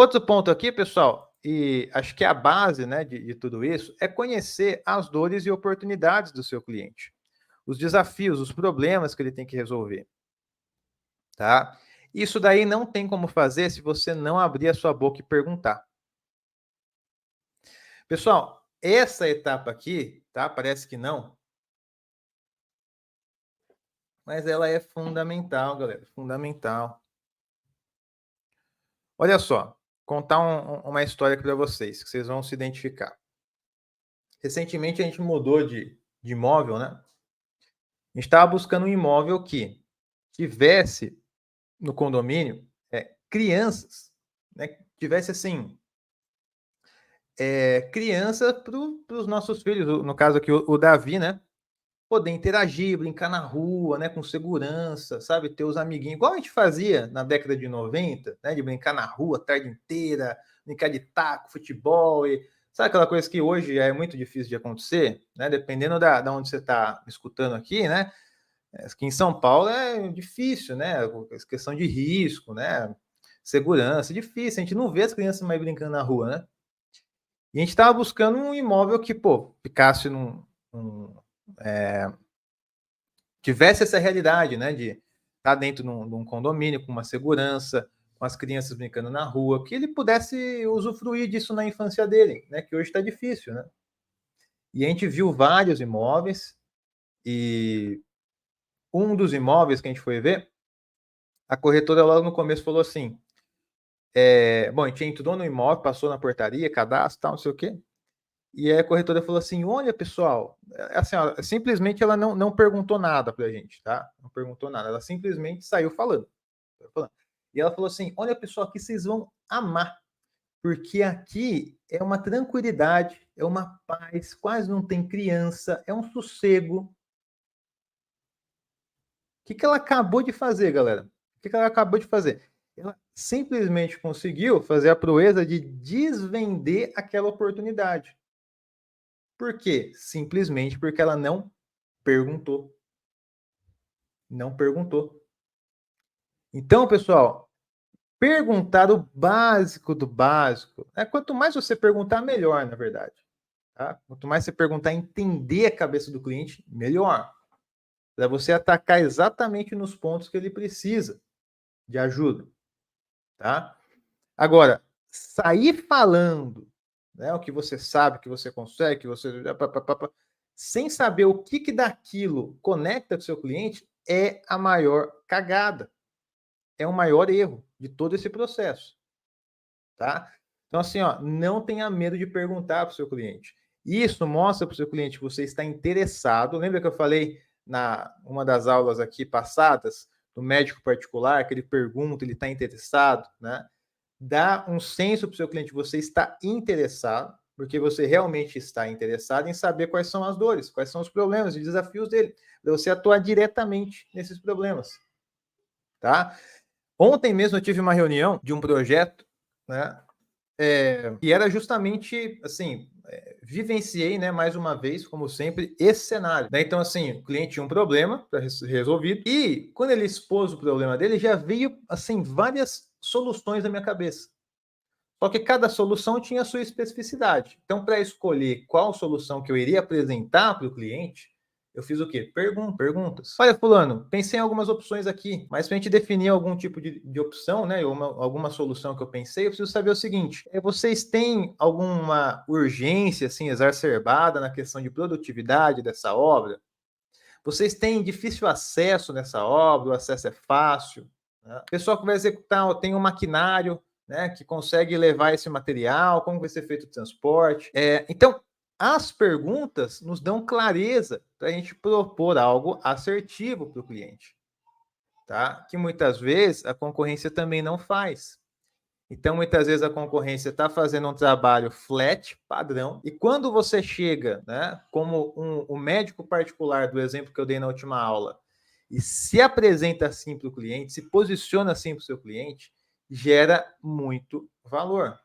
Outro ponto aqui, pessoal, e acho que é a base, né, de tudo isso, é conhecer as dores e oportunidades do seu cliente, os desafios, os problemas que ele tem que resolver, tá? Isso daí não tem como fazer se você não abrir a sua boca e perguntar. Pessoal, essa etapa aqui, tá? Parece que não, mas ela é fundamental, galera, fundamental. Olha só, contar uma história aqui para vocês, que vocês vão se identificar. Recentemente a gente mudou de imóvel, né? A gente estava buscando um imóvel que tivesse no condomínio crianças, né? Tivesse assim, criança para os nossos filhos, no caso aqui o Davi, né? Poder interagir, brincar na rua, né? Com segurança, sabe? Ter os amiguinhos, igual a gente fazia na década de 90, né? De brincar na rua a tarde inteira, brincar de taco, futebol e sabe aquela coisa que hoje é muito difícil de acontecer, né? Dependendo da onde você está escutando aqui, né? Aqui em São Paulo é difícil, né? Questão de risco, né? Segurança, difícil. A gente não vê as crianças mais brincando na rua, né? E a gente estava buscando um imóvel que, pô, ficasse tivesse essa realidade, né? De estar dentro de um condomínio com uma segurança, com as crianças brincando na rua, que ele pudesse usufruir disso na infância dele, né? Que hoje está difícil, né? E a gente viu vários imóveis e um dos imóveis que a gente foi ver, a corretora logo no começo falou assim: bom, a gente entrou no imóvel, passou na portaria, cadastro, tal, não sei o quê. E aí a corretora falou assim: olha, pessoal, assim, ó, simplesmente ela não perguntou nada pra gente, tá? Não perguntou nada, ela simplesmente saiu falando. E ela falou assim: olha, pessoal, aqui vocês vão amar, porque aqui é uma tranquilidade, é uma paz, quase não tem criança, é um sossego. O que ela acabou de fazer, galera? O que ela acabou de fazer? Ela simplesmente conseguiu fazer a proeza de desvender aquela oportunidade. Por quê? Simplesmente porque ela não perguntou. Não perguntou. Então, pessoal, perguntar o básico do básico. Quanto mais você perguntar, melhor, na verdade. Tá? Quanto mais você perguntar, entender a cabeça do cliente, melhor. Para você atacar exatamente nos pontos que ele precisa de ajuda. Tá? Agora, sair falando, né, o que você sabe, que você consegue, que você sem saber o que daquilo conecta com o seu cliente é a maior cagada, é o maior erro de todo esse processo, tá? Então assim, ó, não tenha medo de perguntar para o seu cliente. Isso mostra para o seu cliente que você está interessado. Lembra que eu falei na uma das aulas aqui passadas do médico particular que ele pergunta, ele está interessado, né? Dá um senso para o seu cliente, você está interessado, porque você realmente está interessado em saber quais são as dores, quais são os problemas e desafios dele, para você atuar diretamente nesses problemas, tá? Ontem mesmo eu tive uma reunião de um projeto, né? E era justamente assim, vivenciei, né, mais uma vez, como sempre, esse cenário. Né? Então, assim, o cliente tinha um problema para ser resolvido, e quando ele expôs o problema dele, já veio assim várias soluções na minha cabeça. Só que cada solução tinha a sua especificidade. Então, para escolher qual solução que eu iria apresentar para o cliente, eu fiz o quê? Perguntas. Olha, fulano, pensei em algumas opções aqui, mas para a gente definir algum tipo de opção, né, alguma solução que eu pensei, eu preciso saber o seguinte: vocês têm alguma urgência assim exacerbada na questão de produtividade dessa obra? Vocês têm difícil acesso nessa obra? O acesso é fácil? Né? O pessoal que vai executar tem um maquinário, né, que consegue levar esse material, como vai ser feito o transporte. Então, as perguntas nos dão clareza para a gente propor algo assertivo para o cliente, tá? Que muitas vezes a concorrência também não faz. Então, muitas vezes a concorrência está fazendo um trabalho flat, padrão, e quando você chega, né, como um médico particular, do exemplo que eu dei na última aula, e se apresenta assim para o cliente, se posiciona assim para o seu cliente, gera muito valor.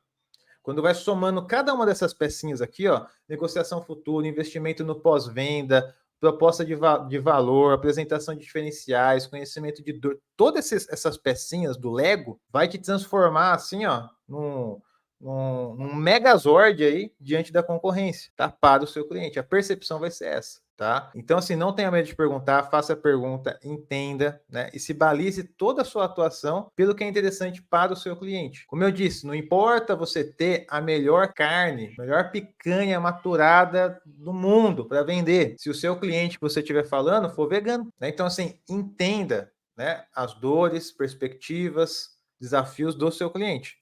Quando vai somando cada uma dessas pecinhas aqui, ó, negociação futura, investimento no pós-venda, proposta de valor, apresentação de diferenciais, conhecimento de dor, todas essas pecinhas do Lego vai te transformar assim, ó, num megazord aí diante da concorrência, tá? Para o seu cliente. A percepção vai ser essa, tá? Então, assim, não tenha medo de perguntar, faça a pergunta, entenda, né? E se balize toda a sua atuação pelo que é interessante para o seu cliente. Como eu disse, não importa você ter a melhor carne, a melhor picanha maturada do mundo para vender, se o seu cliente que você estiver falando for vegano, né? Então, assim, entenda, né, as dores, perspectivas, desafios do seu cliente.